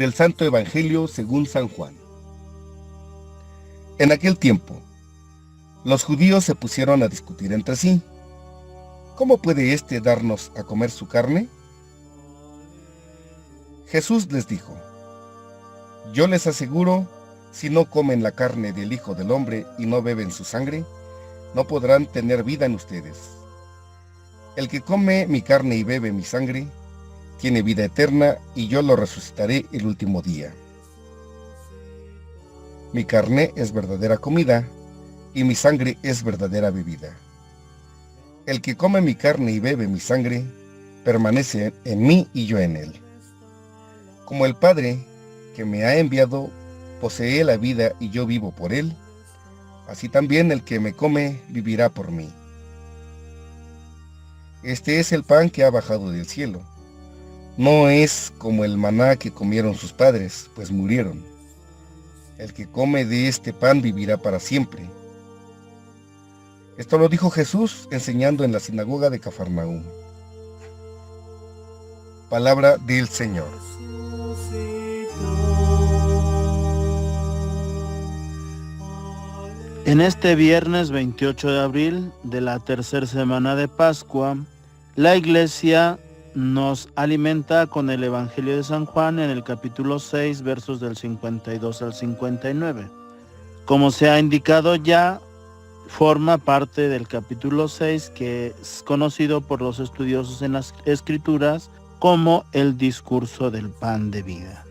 Del Santo Evangelio según San Juan. En aquel tiempo, los judíos se pusieron a discutir entre sí. ¿Cómo puede éste darnos a comer su carne? Jesús les dijo: Yo les aseguro, si no comen la carne del Hijo del Hombre y no beben su sangre, no podrán tener vida en ustedes. El que come mi carne y bebe mi sangre, tiene vida eterna, y yo lo resucitaré el último día. Mi carne es verdadera comida, y mi sangre es verdadera bebida. El que come mi carne y bebe mi sangre, permanece en mí y yo en él. Como el Padre que me ha enviado posee la vida y yo vivo por él, así también el que me come vivirá por mí. Este es el pan que ha bajado del cielo. No es como el maná que comieron sus padres, pues murieron. El que come de este pan vivirá para siempre. Esto lo dijo Jesús enseñando en la sinagoga de Cafarnaúm. Palabra del Señor. En este viernes 28 de abril de la tercera semana de Pascua, la Iglesia nos alimenta con el Evangelio de San Juan en el capítulo 6, versos del 52 al 59. Como se ha indicado ya, forma parte del capítulo 6, que es conocido por los estudiosos en las Escrituras como el discurso del pan de vida.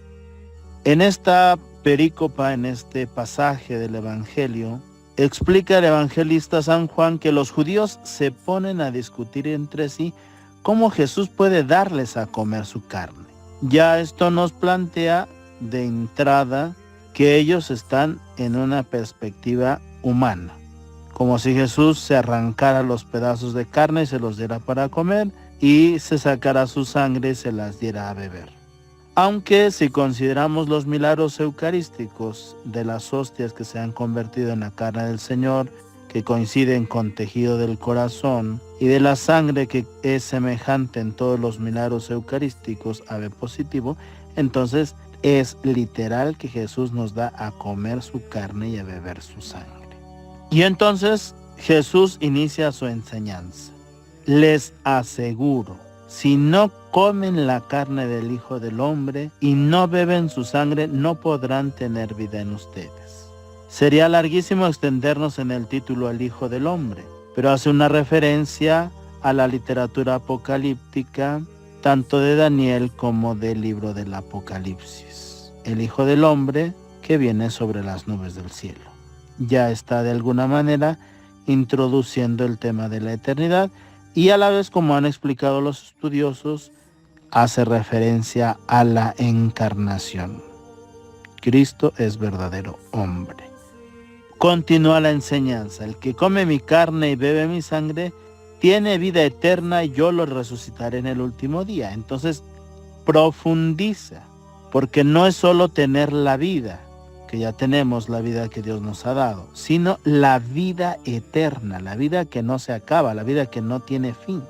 En esta perícopa, en este pasaje del Evangelio, explica el evangelista San Juan que los judíos se ponen a discutir entre sí cómo Jesús puede darles a comer su carne. Ya esto nos plantea de entrada que ellos están en una perspectiva humana, como si Jesús se arrancara los pedazos de carne y se los diera para comer, y se sacara su sangre y se las diera a beber. Aunque si consideramos los milagros eucarísticos de las hostias que se han convertido en la carne del Señor, que coinciden con tejido del corazón, y de la sangre que es semejante en todos los milagros eucarísticos a B positivo, entonces es literal que Jesús nos da a comer su carne y a beber su sangre. Y entonces Jesús inicia su enseñanza. Les aseguro, si no comen la carne del Hijo del Hombre y no beben su sangre, no podrán tener vida en ustedes. Sería larguísimo extendernos en el título El Hijo del Hombre, pero hace una referencia a la literatura apocalíptica, tanto de Daniel como del libro del Apocalipsis. El Hijo del Hombre que viene sobre las nubes del cielo. Ya está de alguna manera introduciendo el tema de la eternidad, y a la vez, como han explicado los estudiosos, hace referencia a la encarnación. Cristo es verdadero hombre. Continúa la enseñanza: el que come mi carne y bebe mi sangre tiene vida eterna, y yo lo resucitaré en el último día. Entonces profundiza, porque no es solo tener la vida, que ya tenemos la vida que Dios nos ha dado, sino la vida eterna, la vida que no se acaba, la vida que no tiene fin.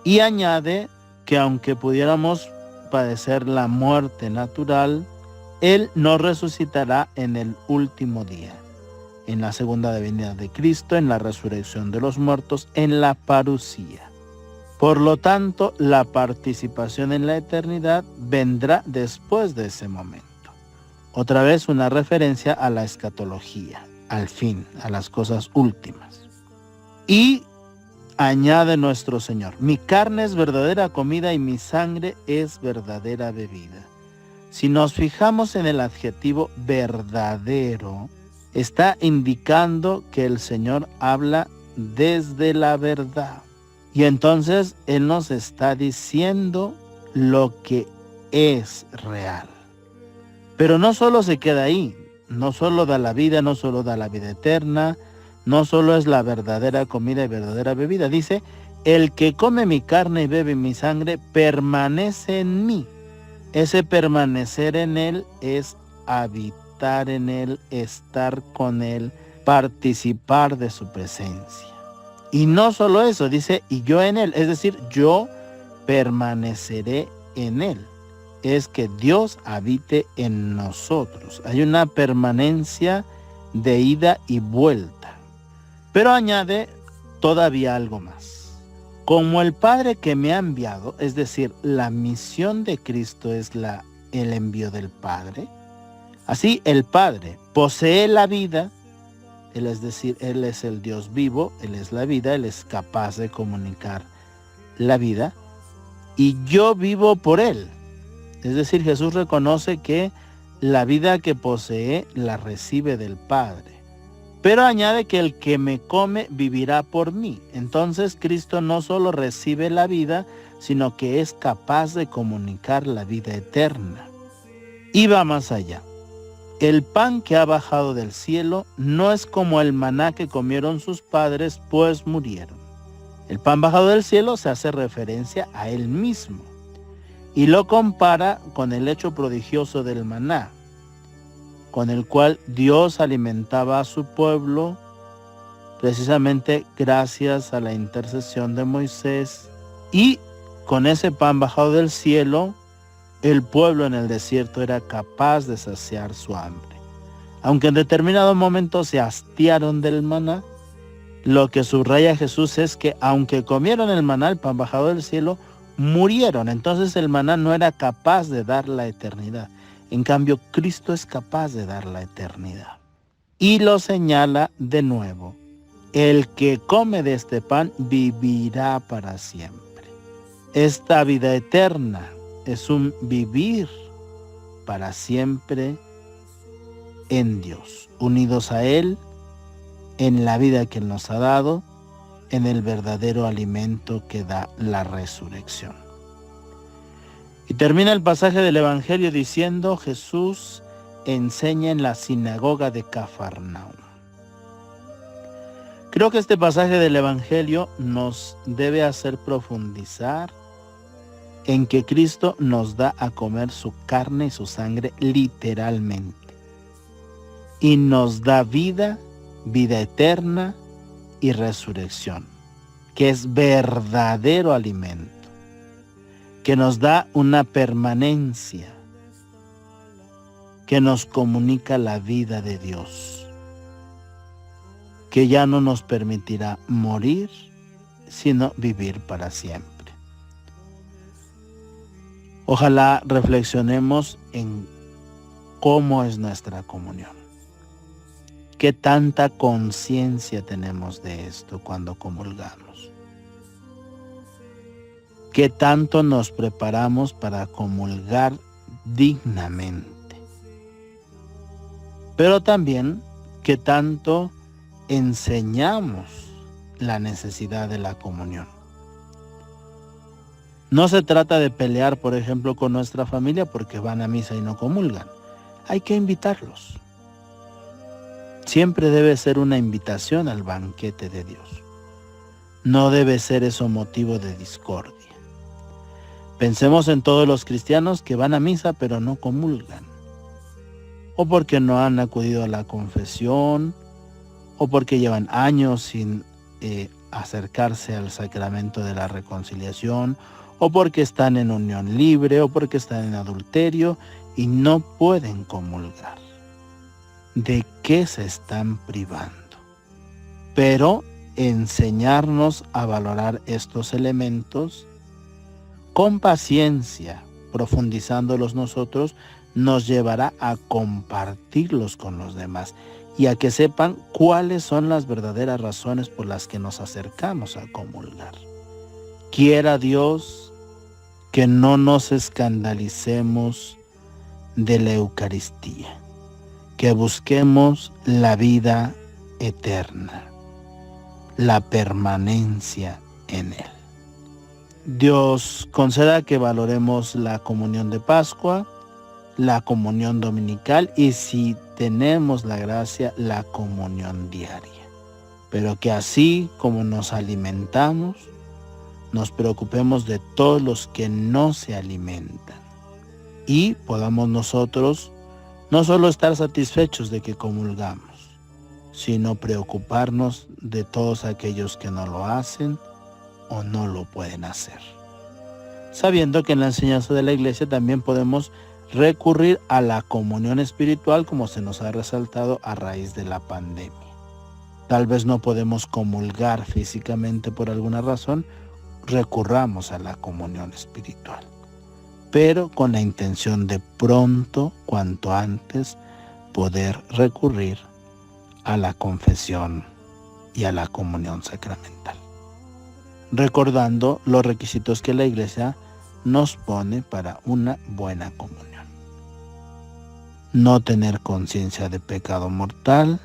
Y añade que aunque pudiéramos padecer la muerte natural, Él nos resucitará en el último día, en la segunda venida de Cristo, en la resurrección de los muertos, en la parusía. Por lo tanto, la participación en la eternidad vendrá después de ese momento. Otra vez una referencia a la escatología, al fin, a las cosas últimas. Y añade nuestro Señor: mi carne es verdadera comida y mi sangre es verdadera bebida. Si nos fijamos en el adjetivo verdadero, está indicando que el Señor habla desde la verdad. Y entonces Él nos está diciendo lo que es real. Pero no solo se queda ahí, no solo da la vida, no solo da la vida eterna, no solo es la verdadera comida y verdadera bebida. Dice: el que come mi carne y bebe mi sangre permanece en mí. Ese permanecer en Él es habitar en Él, estar con Él, participar de su presencia. Y no solo eso, dice: y yo en Él, es decir, yo permaneceré en Él. es que Dios habite en nosotros. Hay una permanencia de ida y vuelta. Pero añade todavía algo más. Como el Padre que me ha enviado, es decir, la misión de Cristo es el envío del Padre, así el Padre posee la vida, Él es decir, Él es el Dios vivo, Él es la vida, Él es capaz de comunicar la vida, y yo vivo por Él. Es decir, Jesús reconoce que la vida que posee la recibe del Padre. Pero añade que el que me come vivirá por mí. Entonces Cristo no solo recibe la vida, sino que es capaz de comunicar la vida eterna. Y va más allá. El pan que ha bajado del cielo no es como el maná que comieron sus padres, pues murieron. El pan bajado del cielo se hace referencia a Él mismo y lo compara con el hecho prodigioso del maná, con el cual Dios alimentaba a su pueblo, precisamente gracias a la intercesión de Moisés. Y con ese pan bajado del cielo, el pueblo en el desierto era capaz de saciar su hambre. Aunque en determinado momento se hastiaron del maná, lo que subraya Jesús es que aunque comieron el maná, el pan bajado del cielo, murieron. Entonces el maná no era capaz de dar la eternidad. En cambio, Cristo es capaz de dar la eternidad. Y lo señala de nuevo. El que come de este pan vivirá para siempre. Esta vida eterna es un vivir para siempre en Dios, unidos a Él, en la vida que Él nos ha dado, en el verdadero alimento que da la resurrección. Y termina el pasaje del Evangelio diciendo: Jesús enseña en la sinagoga de Cafarnaúm. Creo que este pasaje del Evangelio nos debe hacer profundizar en que Cristo nos da a comer su carne y su sangre literalmente. Y nos da vida, vida eterna y resurrección, que es verdadero alimento, que nos da una permanencia, que nos comunica la vida de Dios, que ya no nos permitirá morir, sino vivir para siempre. Ojalá reflexionemos en cómo es nuestra comunión. ¿Qué tanta conciencia tenemos de esto cuando comulgamos? ¿Qué tanto nos preparamos para comulgar dignamente? Pero también, ¿qué tanto enseñamos la necesidad de la comunión? No se trata de pelear, por ejemplo, con nuestra familia porque van a misa y no comulgan. Hay que invitarlos. Siempre debe ser una invitación al banquete de Dios. No debe ser eso motivo de discordia. Pensemos en todos los cristianos que van a misa pero no comulgan, o porque no han acudido a la confesión, o porque llevan años sin acercarse al sacramento de la reconciliación, o porque están en unión libre, o porque están en adulterio y no pueden comulgar. ¿De qué se están privando? Pero enseñarnos a valorar estos elementos con paciencia, profundizándolos nosotros, nos llevará a compartirlos con los demás y a que sepan cuáles son las verdaderas razones por las que nos acercamos a comulgar. Quiera Dios que no nos escandalicemos de la Eucaristía, que busquemos la vida eterna, la permanencia en Él. Dios conceda que valoremos la comunión de Pascua, la comunión dominical y, si tenemos la gracia, la comunión diaria. Pero que así como nos alimentamos, nos preocupemos de todos los que no se alimentan y podamos nosotros no solo estar satisfechos de que comulgamos, sino preocuparnos de todos aquellos que no lo hacen o no lo pueden hacer. sabiendo que en la enseñanza de la Iglesia también podemos recurrir a la comunión espiritual, como se nos ha resaltado a raíz de la pandemia. Tal vez no podemos comulgar físicamente por alguna razón, recurramos a la comunión espiritual, pero con la intención de pronto, cuanto antes, poder recurrir a la confesión y a la comunión sacramental, recordando los requisitos que la Iglesia nos pone para una buena comunión. No tener conciencia de pecado mortal,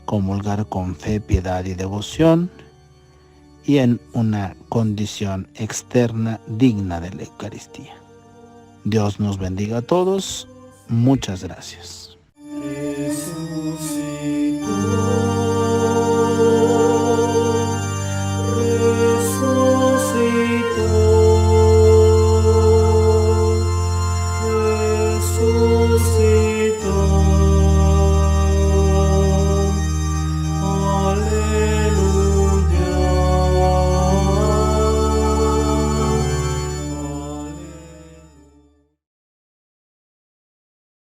comulgar con fe, piedad y devoción, y en una condición externa digna de la Eucaristía. Dios nos bendiga a todos. Muchas gracias.